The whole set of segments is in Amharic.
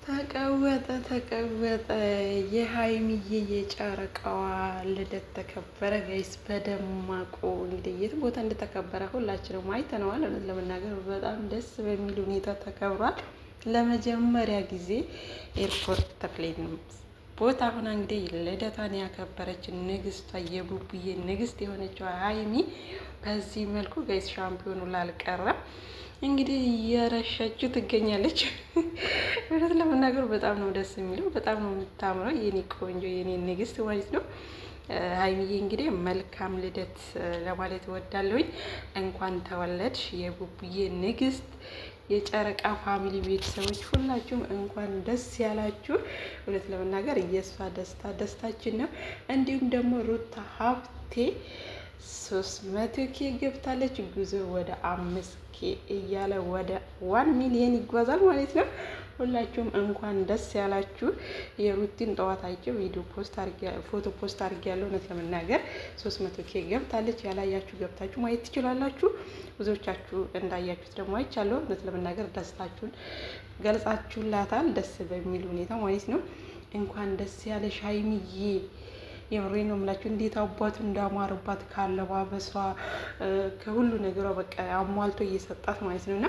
ተቀወጠ የሀይሚዬ የጨረቃዋ ልደት ተከበረ ጋይስ በደማቁ። እንግዲህ የት ቦታ እንደተከበረ ሁላችንም አይተነዋል። እውነት ለመናገር በጣም ደስ በሚል ሁኔታ ተከብሯል። ለመጀመሪያ ጊዜ ኤርፖርት ተክሌን ቦታ ሆና እንግዲህ ልደቷን ያከበረች ንግስቷ የቡቡዬ ንግስት የሆነችው ሀይሚ በዚህ መልኩ ጋይስ ሻምፒዮኑ ላልቀረም እንግዲህ እየረሸችው ትገኛለች። እውነት ለመናገር በጣም ነው ደስ የሚለው፣ በጣም ነው የምታምረው የኔ ቆንጆ የኔ ንግስት ማለት ነው። ሀይሚዬ እንግዲህ መልካም ልደት ለማለት እወዳለሁኝ። እንኳን ተወለድሽ የቡቡዬ ንግስት። የጨረቃ ፋሚሊ ቤተሰቦች ሁላችሁም እንኳን ደስ ያላችሁ። እውነት ለመናገር የእሷ ደስታ ደስታችን ነው። እንዲሁም ደግሞ ሩታ ሀብቴ 300K ገብታለች። ጉዞ ወደ 5K እያለ ወደ 1 ሚሊዮን ይጓዛል ማለት ነው። ሁላችሁም እንኳን ደስ ያላችሁ። የሩቲን ጠዋት አይቼው ቪዲዮ ፎቶ ፖስት አድርጌያለሁ። እውነት ለመናገር 300K ገብታለች። ያላያችሁ ገብታችሁ ማየት ትችላላችሁ። ብዙዎቻችሁ እንዳያችሁት ደግሞ አይቻለሁ። እውነት ለመናገር ደስታችሁን ገልጻችሁላታል፣ ደስ በሚል ሁኔታ ማለት ነው። እንኳን ደስ ያለሽ ሀይሚዬ። የምሬ ነው የምላችሁ። እንዴት አባቱ እንዳማረባት ካለባበሷ ከሁሉ ነገሯ በቃ አሟልቶ እየሰጣት ማለት ነው። እና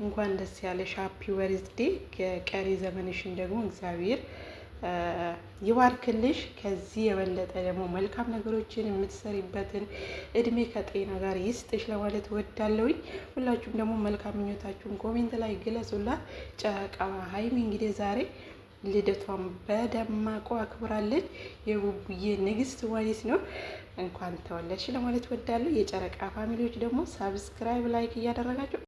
እንኳን ደስ ያለሽ ሃፒ በርዝዴ። ከቀሪ ዘመንሽን ደግሞ እግዚአብሔር ይባርክልሽ። ከዚህ የበለጠ ደግሞ መልካም ነገሮችን የምትሰሪበትን እድሜ ከጤና ጋር ይስጥሽ ለማለት ወዳለሁኝ። ሁላችሁም ደግሞ መልካም ምኞታችሁን ኮሜንት ላይ ግለጹላት። ጨረቃ ሀይሚ እንግዲህ ዛሬ ልደቷን በደማቁ አክብራለች። የቡቡዬ ንግስት ማለት ነው። እንኳን ተወለድሽ ለማለት ወዳለሁ። የጨረቃ ፋሚሊዎች ደግሞ ሳብስክራይብ ላይክ እያደረጋችሁ